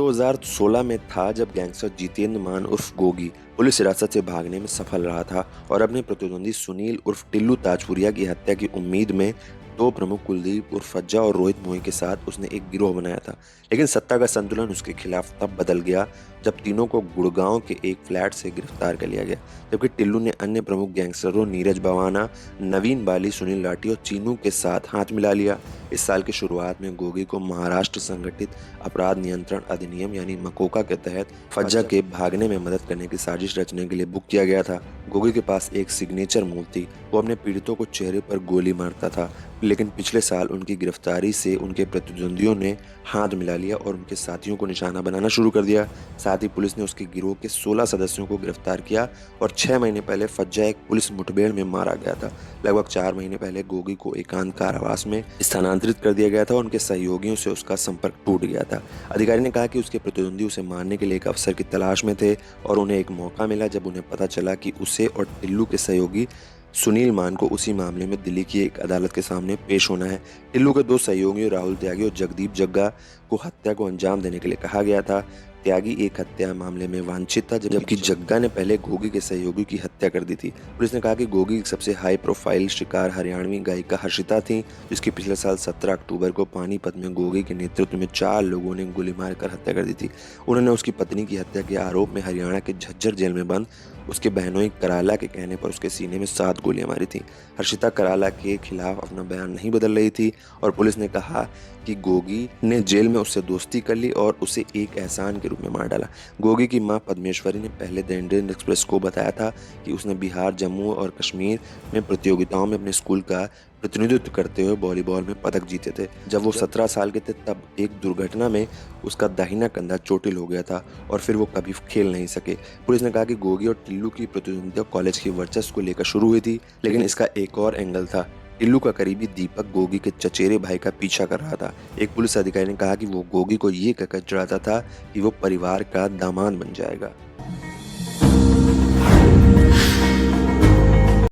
2016 में था जब गैंगस्टर जितेंद्र मान उर्फ गोगी पुलिस हिरासत से भागने में सफल रहा था और अपने प्रतिद्वंदी सुनील उर्फ टिल्लू ताजपुरिया की हत्या की उम्मीद में दो प्रमुख कुलदीप उर्फ फज्जा और रोहित मोही के साथ उसने एक गिरोह बनाया था। लेकिन सत्ता का संतुलन उसके खिलाफ तब बदल गया जब तीनों को गुड़गांव के एक फ्लैट से गिरफ्तार कर लिया गया, जबकि टिल्लू ने अन्य प्रमुख गैंगस्टरों नीरज बवाना, नवीन बाली, सुनील लाठी और चीनू के साथ हाथ मिला लिया। इस साल की शुरुआत में गोगी को महाराष्ट्र संगठित अपराध नियंत्रण अधिनियम यानी मकोका के तहत फज्जा के भागने में मदद करने की साजिश रचने के लिए बुक किया गया था। गोगी के पास एक सिग्नेचर मूव थी, वो अपने पीड़ितों को चेहरे पर गोली मारता था, लेकिन पिछले साल उनकी गिरफ्तारी से उनके प्रतिद्वंदियों ने हाथ मिला लिया और उनके साथियों को निशाना बनाना शुरू कर दिया। साथ ही पुलिस ने उसके गिरोह के 16 सदस्यों को गिरफ्तार किया और 6 महीने पहले फज्जा एक पुलिस मुठभेड़ में मारा गया था। लगभग 4 महीने पहले गोगी को एकांत कारावास में स्थानांतरित कर दिया गया था और उनके सहयोगियों से उसका संपर्क टूट गया था। अधिकारी ने कहा कि उसके प्रतिद्वंदी उसे मारने के लिए एक अवसर की तलाश में थे और उन्हें एक मौका मिला जब उन्हें पता चला कि उसे और टिल्लू के सहयोगी सुनील मान को उसी मामले में दिल्ली की एक अदालत के सामने पेश होना है। टिल्लू के दो सहयोगियों राहुल त्यागी और जगदीप जग्गा को हत्या को अंजाम देने के लिए कहा गया था। त्यागी एक हत्या मामले में वांछित था, जबकि जग्गा ने पहले गोगी के सहयोगी की हत्या कर दी थी। पुलिस ने कहा कि गोगी की सबसे हाई प्रोफाइल शिकार हरियाणवी गायिका हर्षिता थी, जिसकी पिछले साल 17 अक्टूबर को पानीपत में गोगी के नेतृत्व में 4 लोगों ने गोली मारकर हत्या कर दी थी। उन्होंने उसकी पत्नी की हत्या के आरोप में हरियाणा के झज्जर जेल में बंद उसके बहनोई कराला के कहने पर उसके सीने में 7 गोलियां मारी थी। हर्षिता कराला के खिलाफ अपना बयान नहीं बदल रही थी और पुलिस ने कहा कि गोगी ने जेल में उससे दोस्ती कर ली और उसे एक एहसान के रूप में मार डाला। गोगी की मां पद्मेश्वरी ने पहले द इंडियन एक्सप्रेस को बताया था कि उसने बिहार, जम्मू और कश्मीर में प्रतियोगिताओं में अपने स्कूल का प्रतिनिधित्व करते हुए वॉलीबॉल में पदक जीते थे। जब वो 17 साल के थे तब एक दुर्घटना में उसका दाहिना कंधा चोटिल हो गया था और फिर वो कभी खेल नहीं सके। पुलिस ने कहा कि गोगी और टिल्लू की प्रतिद्वंदिता कॉलेज की वर्चस्व को लेकर शुरू हुई थी, लेकिन इसका एक और एंगल था। टिल्लू का करीबी दीपक गोगी के चचेरे भाई का पीछा कर रहा था। एक पुलिस अधिकारी ने कहा कि वो गोगी को ये कहकर चढ़ाता था कि वो परिवार का दामाद बन जाएगा।